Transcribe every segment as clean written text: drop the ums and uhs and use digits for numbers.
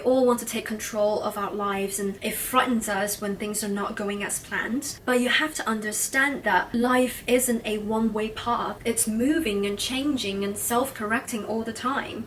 We all want to take control of our lives, and it frightens us when things are not going as planned. But you have to understand that life isn't a one-way path. It's moving and changing and self-correcting all the time.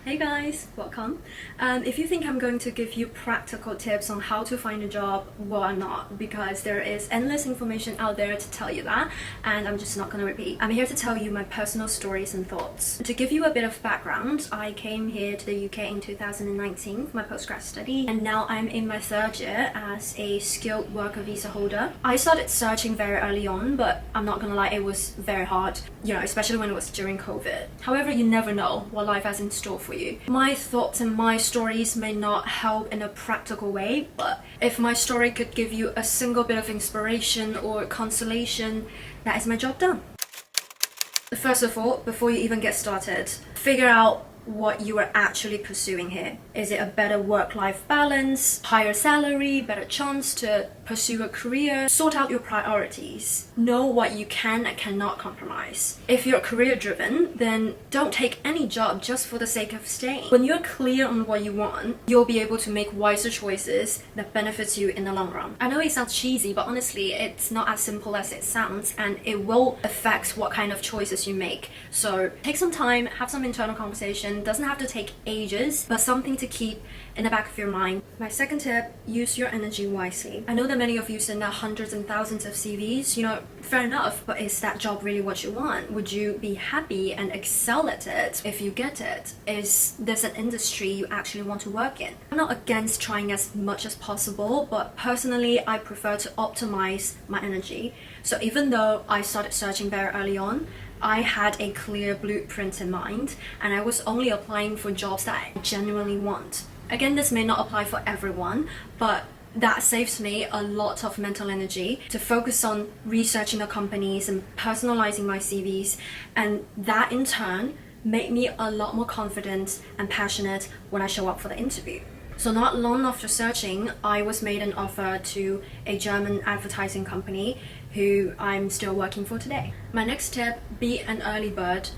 Hey guys, welcome. If you think I'm going to give you practical tips on how to find a job, well, I'm not, because there is endless information out there to tell you that, and I'm just not going to repeat. I'm here to tell you my personal stories and thoughts. To give you a bit of background, I came here to the UK in 2019 for my postgrad study, and now I'm in my third year as a skilled worker visa holder. I started searching very early on, but I'm not gonna lie, it was very hard, especially when it was during COVID. However, you never know what life has in store for you. My thoughts and my stories may not help in a practical way, but if my story could give you a single bit of inspiration or consolation, that is my job done. First of all, before you even get started, figure out what you are actually pursuing here. Is it a better work-life balance, higher salary, better chance to pursue a career? Sort out your priorities. Know what you can and cannot compromise. If you're career-driven, then don't take any job just for the sake of staying. When you're clear on what you want, you'll be able to make wiser choices that benefits you in the long run. I know it sounds cheesy, but honestly, it's not as simple as it sounds, and it will affect what kind of choices you make. So take some time, have some internal conversation. Doesn't have to take ages, but something to keep in the back of your mind. My second tip, use your energy wisely. I know that many of you send out hundreds and thousands of CVs, fair enough, but is that job really what you want? Would you be happy and excel at it if you get it? Is this an industry you actually want to work in? I'm not against trying as much as possible, but personally, I prefer to optimize my energy. So even though I started searching very early on, I had a clear blueprint in mind, and I was only applying for jobs that I genuinely want. Again, this may not apply for everyone, but that saves me a lot of mental energy to focus on researching the companies and personalizing my CVs, and that in turn made me a lot more confident and passionate when I show up for the interview. So not long after searching, I was made an offer to a German advertising company who I'm still working for today. My next tip, be an early bird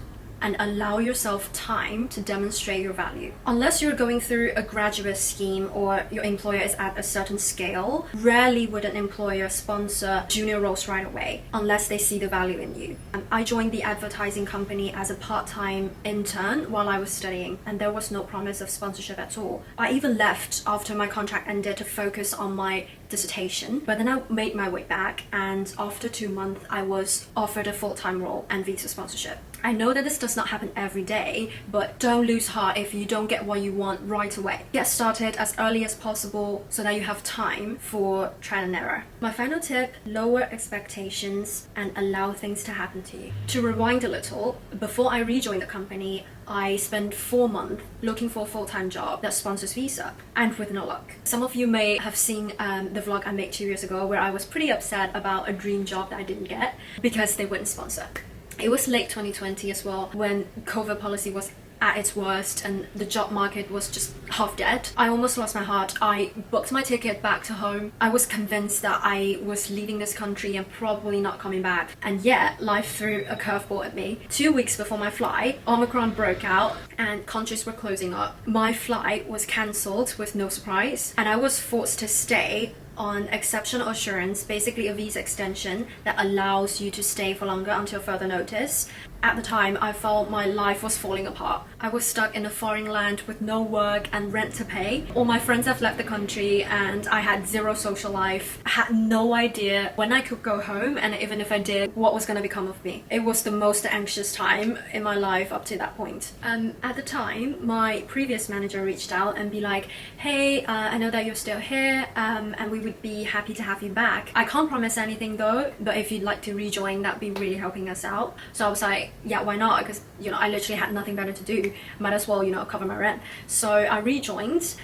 and allow yourself time to demonstrate your value. Unless you're going through a graduate scheme or your employer is at a certain scale, rarely would an employer sponsor junior roles right away unless they see the value in you. I joined the advertising company as a part-time intern while I was studying, and there was no promise of sponsorship at all. I even left after my contract ended to focus on my dissertation, but then I made my way back, and after 2 months I was offered a full-time role and visa sponsorship. I know that this does not happen every day, but don't lose heart if you don't get what you want right away. Get started as early as possible so that you have time for trial and error. My final tip, lower expectations and allow things to happen to you. To rewind a little, before I rejoined the company, I spent 4 months looking for a full-time job that sponsors visa, and with no luck. Some of you may have seen the vlog I made 2 years ago where I was pretty upset about a dream job that I didn't get because they wouldn't sponsor. It was late 2020 as well, when COVID policy was at its worst and the job market was just half dead. I almost lost my heart. I booked my ticket back to home. I was convinced that I was leaving this country and probably not coming back. And yet, life threw a curveball at me. 2 weeks before my flight, Omicron broke out and countries were closing up. My flight was cancelled with no surprise, and I was forced to stay on exceptional assurance, basically a visa extension that allows you to stay for longer until further notice. At the time, I felt my life was falling apart. I was stuck in a foreign land with no work and rent to pay. All my friends have left the country and I had zero social life. I had no idea when I could go home, and even if I did, what was going to become of me. It was the most anxious time in my life up to that point. At the time, my previous manager reached out and be like, hey, I know that you're still here and we would be happy to have you back. I can't promise anything though, but if you'd like to rejoin, that'd be really helping us out. So I was like, yeah, why not? Because I literally had nothing better to do. Might as well cover my rent. So I rejoined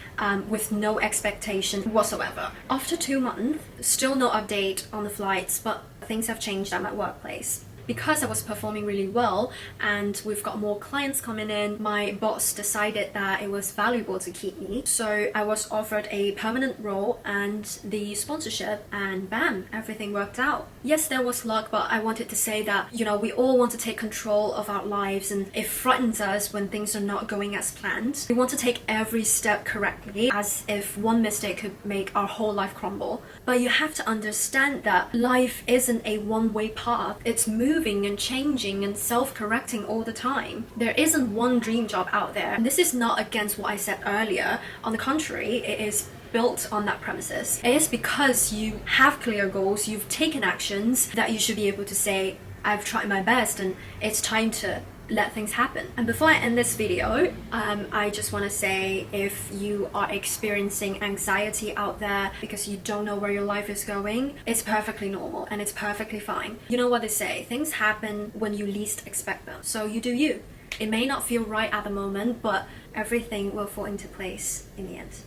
with no expectation whatsoever. After 2 months, still no update on the flights, but things have changed at my workplace. because I was performing really well and we've got more clients coming in, my boss decided that it was valuable to keep me. So I was offered a permanent role and the sponsorship, and bam, everything worked out. Yes, there was luck, but I wanted to say that, you know, we all want to take control of our lives, and it frightens us when things are not going as planned. We want to take every step correctly, as if one mistake could make our whole life crumble. But you have to understand that life isn't a one-way path. It's moving and changing and self-correcting all the time. There isn't one dream job out there. And this is not against what I said earlier. On the contrary, it is built on that premises. It is because you have clear goals, you've taken actions, that you should be able to say, I've tried my best and it's time to let things happen. And before I end this video, I just want to say, if you are experiencing anxiety out there because you don't know where your life is going, it's perfectly normal and it's perfectly fine. You know what they say, things happen when you least expect them. So you do you. It may not feel right at the moment, but everything will fall into place in the end.